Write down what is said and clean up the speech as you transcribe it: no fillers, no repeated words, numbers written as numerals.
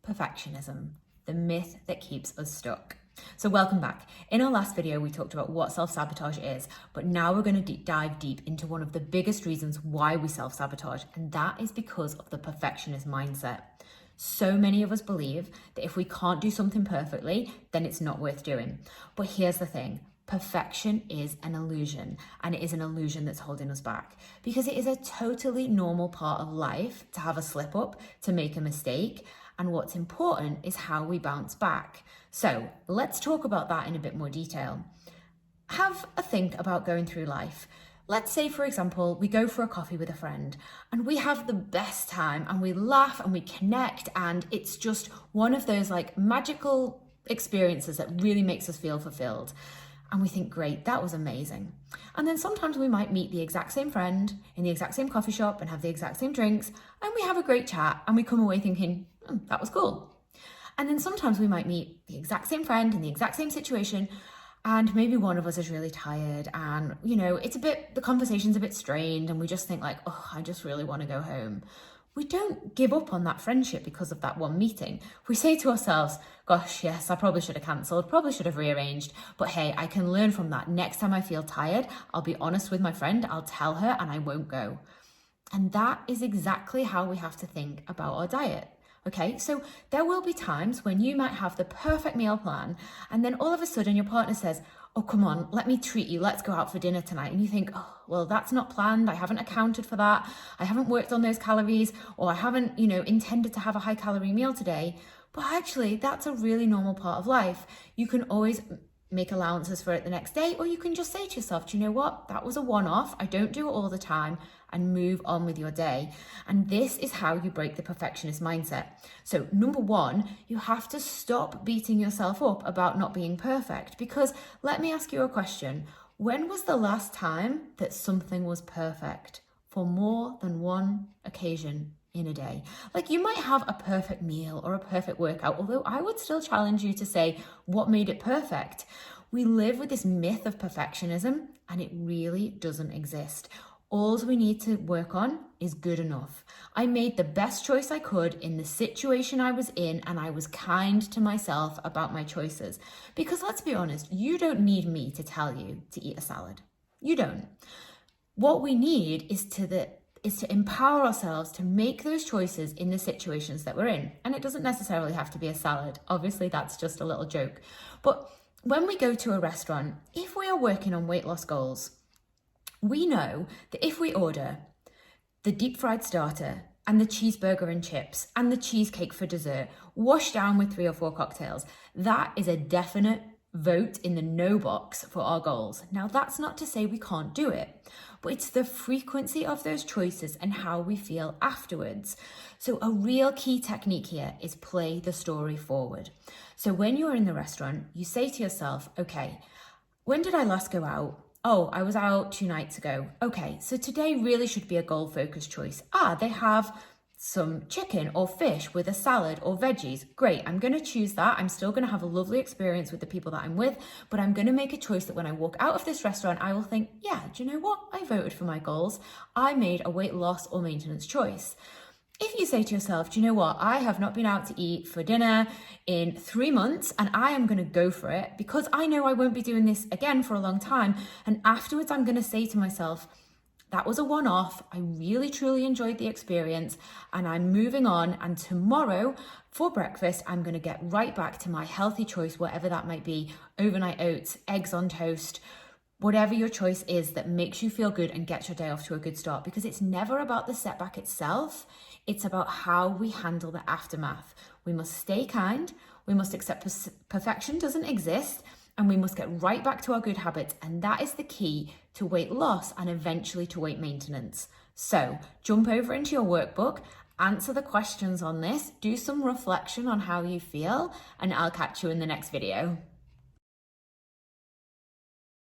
perfectionism, the myth that keeps us stuck. So welcome back. In our last video, we talked about what self-sabotage is, but now we're going to dive deep into one of the biggest reasons why we self-sabotage, and that is because of the perfectionist mindset. So many of us believe that if we can't do something perfectly, then it's not worth doing. But here's the thing. Perfection is an illusion, and it is an illusion that's holding us back because it is a totally normal part of life to have a slip up, to make a mistake. And what's important is how we bounce back. So let's talk about that in a bit more detail. Have a think about going through life. Let's say, for example, we go for a coffee with a friend and we have the best time and we laugh and we connect, and it's just one of those like magical experiences that really makes us feel fulfilled. And we think, great, that was amazing. And then sometimes we might meet the exact same friend in the exact same coffee shop and have the exact same drinks, and we have a great chat and we come away thinking, that was cool. And then sometimes we might meet the exact same friend in the exact same situation, and maybe one of us is really tired and, the conversation's a bit strained and we just think like, I just really want to go home. We don't give up on that friendship because of that one meeting. We say to ourselves, gosh, yes, I probably should have cancelled, probably should have rearranged, but hey, I can learn from that. Next time I feel tired, I'll be honest with my friend, I'll tell her and I won't go. And that is exactly how we have to think about our diet. Okay, so there will be times when you might have the perfect meal plan and then all of a sudden your partner says, oh, come on, let me treat you. Let's go out for dinner tonight. And you think, oh, well, that's not planned. I haven't accounted for that. I haven't worked on those calories, or I haven't, intended to have a high calorie meal today. But actually, that's a really normal part of life. You can always make allowances for it the next day, or you can just say to yourself, do you know what? That was a one-off. I don't do it all the time, and move on with your day. And this is how you break the perfectionist mindset. So number one, you have to stop beating yourself up about not being perfect, because let me ask you a question. When was the last time that something was perfect for more than one occasion in a day? Like, you might have a perfect meal or a perfect workout, although I would still challenge you to say what made it perfect. We live with this myth of perfectionism, and it really doesn't exist. All we need to work on is good enough. I made the best choice I could in the situation I was in, and I was kind to myself about my choices. Because let's be honest, you don't need me to tell you to eat a salad. You don't. What we need is to empower ourselves to make those choices in the situations that we're in. And it doesn't necessarily have to be a salad. Obviously, that's just a little joke. But when we go to a restaurant, if we are working on weight loss goals, we know that if we order the deep fried starter and the cheeseburger and chips and the cheesecake for dessert, washed down with 3 or 4 cocktails, that is a definite vote in the no box for our goals. Now, that's not to say we can't do it, but it's the frequency of those choices and how we feel afterwards. So a real key technique here is play the story forward. So when you're in the restaurant, you say to yourself, okay, when did I last go out? Oh, I was out 2 nights ago. Okay, so today really should be a goal-focused choice. They have some chicken or fish with a salad or veggies. Great, I'm going to choose that. I'm still going to have a lovely experience with the people that I'm with, but I'm going to make a choice that when I walk out of this restaurant, I will think, yeah, do you know what? I voted for my goals. I made a weight loss or maintenance choice. If you say to yourself, do you know what? I have not been out to eat for dinner in 3 months and I am going to go for it because I know I won't be doing this again for a long time. And afterwards, I'm going to say to myself, that was a one-off. I really, truly enjoyed the experience and I'm moving on. And tomorrow for breakfast, I'm going to get right back to my healthy choice, whatever that might be, overnight oats, eggs on toast, whatever your choice is that makes you feel good and gets your day off to a good start, because it's never about the setback itself. It's about how we handle the aftermath. We must stay kind. We must accept perfection doesn't exist, and we must get right back to our good habits. And that is the key to weight loss and eventually to weight maintenance. So jump over into your workbook, answer the questions on this, do some reflection on how you feel, and I'll catch you in the next video.